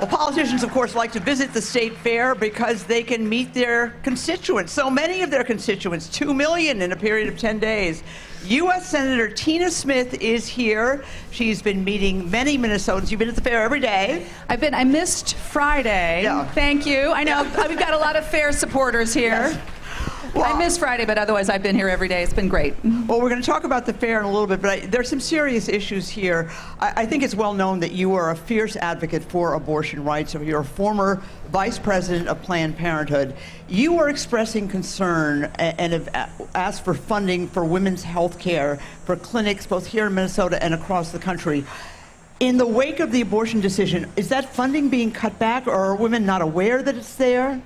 Well, politicians, of course, like to visit the state fair because they can meet their constituents. So many of their constituents, 2 million in a period of 10 days. U.S. Senator Tina Smith is here. She's been meeting many Minnesotans. You've been at the fair every day. I missed Friday. Yeah. Thank you. I know we've got a lot of fair supporters here. Yes. Well, I missed Friday, but otherwise I've been here every day. It's been great. Well, we're going to talk about the fair in a little bit, but there's some serious issues here. I think it's well known that you are a fierce advocate for abortion rights. So you're a former vice president of Planned Parenthood. You are expressing concern and have asked for funding for women's health care for clinics both here in Minnesota and across the country. In the wake of the abortion decision, is that funding being cut back, or are women not aware that it's there?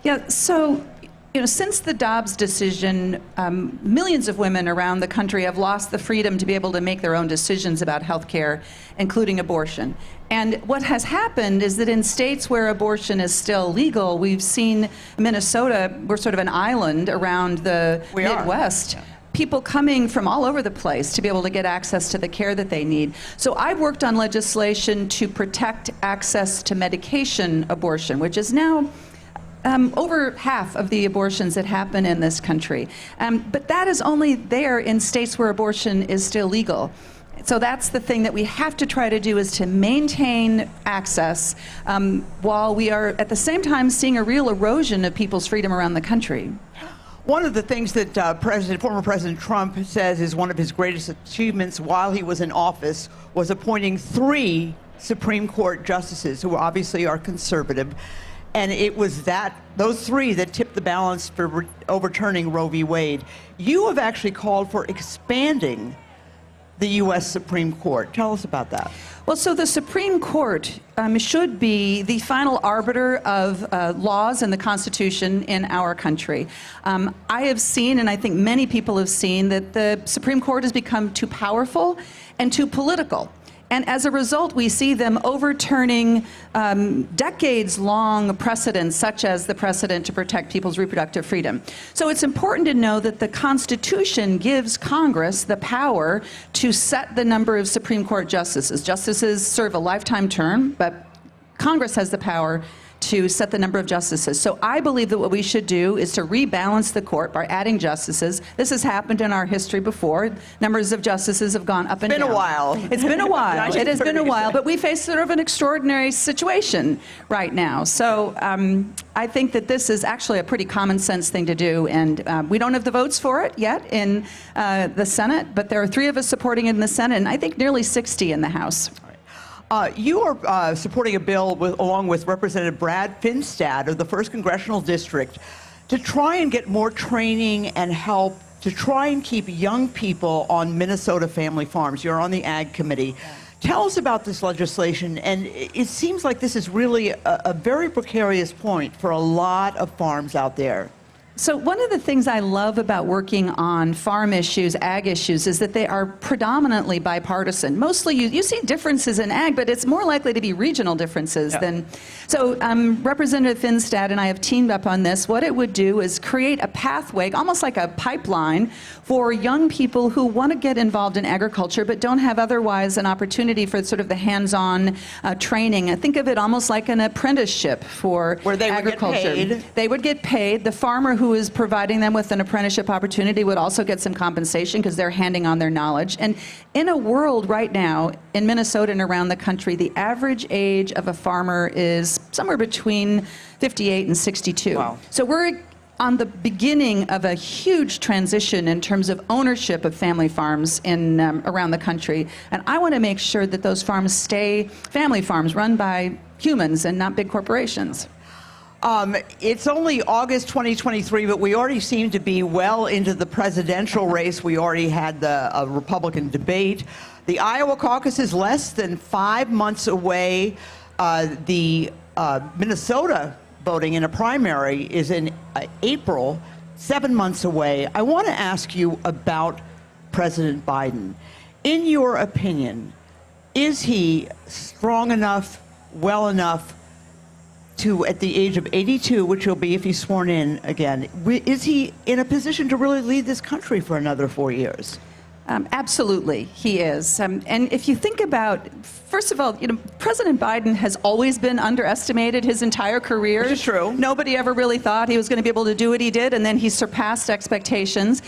Yeah, so since the Dobbs decision, millions of women around the country have lost the freedom to be able to make their own decisions about health care, including abortion. And what has happened is that in states where abortion is still legal, we've seen Minnesota, we're sort of an island around the Midwest. Yeah. People coming from all over the place to be able to get access to the care that they need. So I've worked on legislation to protect access to medication abortion, which is now over half of the abortions that happen in this country. But that is only there in states where abortion is still legal. So that's the thing that we have to try to do, is to maintain access while we are at the same time seeing a real erosion of people's freedom around the country. One of the things that former President Trump says is one of his greatest achievements while he was in office was appointing 3 Supreme Court justices who obviously are conservative. And it was those 3 that tipped the balance for overturning Roe v. Wade. You have actually called for expanding the U.S. Supreme Court. Tell us about that. Well, so the Supreme Court should be the final arbiter of laws and the Constitution in our country. I have seen, and I think many people have seen, that the Supreme Court has become too powerful and too political. And as a result, we see them overturning decades-long precedents, such as the precedent to protect people's reproductive freedom. So it's important to know that the Constitution gives Congress the power to set the number of Supreme Court justices. Justices serve a lifetime term, but Congress has the power to set the number of justices. So I believe that what we should do is to rebalance the court by adding justices. This has happened in our history before. Numbers of justices have gone up and down. It's been a while. It's been a while. It has been a while, but we face sort of an extraordinary situation right now. So I think that this is actually a pretty common sense thing to do, and we don't have the votes for it yet in the Senate, but there are 3 of us supporting it in the Senate, and I think nearly 60 in the House. You are supporting a bill along with Representative Brad Finstad of the 1st Congressional District to try and get more training and help to try and keep young people on Minnesota family farms. You're on the Ag Committee. Yeah. Tell us about this legislation, and it seems like this is really a very precarious point for a lot of farms out there. So one of the things I love about working on farm issues, ag issues, is that they are predominantly bipartisan. Mostly you see differences in ag, but it's more likely to be regional differences than... So Representative Finstad and I have teamed up on this. What it would do is create a pathway, almost like a pipeline, for young people who want to get involved in agriculture but don't have otherwise an opportunity for sort of the hands-on training. I think of it almost like an apprenticeship for where they agriculture. Would get paid. They would get paid. The farmer who is providing them with an apprenticeship opportunity would also get some compensation because they're handing on their knowledge. And in a world right now, in Minnesota and around the country, the average age of a farmer is somewhere between 58 and 62. Wow. So we're on the beginning of a huge transition in terms of ownership of family farms in around the country. And I want to make sure that those farms stay family farms run by humans and not big corporations. It's only August 2023, but we already seem to be well into the presidential race. We already had the Republican debate. The Iowa caucus is less than 5 months away. The Minnesota voting in a primary is in April, 7 months away. I want to ask you about President Biden. In your opinion, is he strong enough, well enough, to, at the age of 82, which he'll be if he's sworn in again, is he in a position to really lead this country for another 4 years? Absolutely, he is. And if you think about, first of all, President Biden has always been underestimated his entire career. Which is true. Nobody ever really thought he was going to be able to do what he did, and then he surpassed expectations.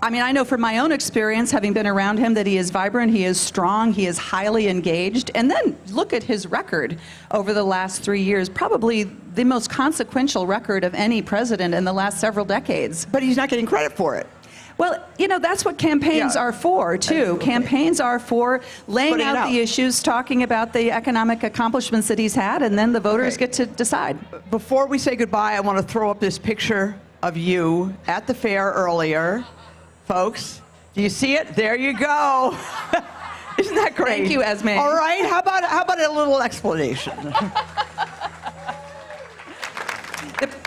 I know from my own experience, having been around him, that he is vibrant, he is strong, he is highly engaged. And then look at his record over the last 3 years, probably the most consequential record of any president in the last several decades. But he's not getting credit for it. Well, that's what campaigns are for, too. Okay. Campaigns are for laying Putting it out the out. issues, talking about the economic accomplishments that he's had, and then the voters get to decide. Before we say goodbye, I want to throw up this picture of you at the fair earlier. Folks, do you see it? There you go. Isn't that great? Thank you, Esme. All right, how about a little explanation?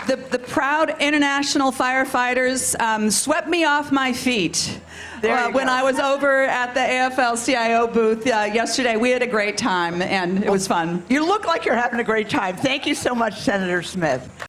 The proud international firefighters swept me off my feet when I was over at the AFL-CIO booth yesterday. We had a great time, and it was fun. You look like you're having a great time. Thank you so much, Senator Smith.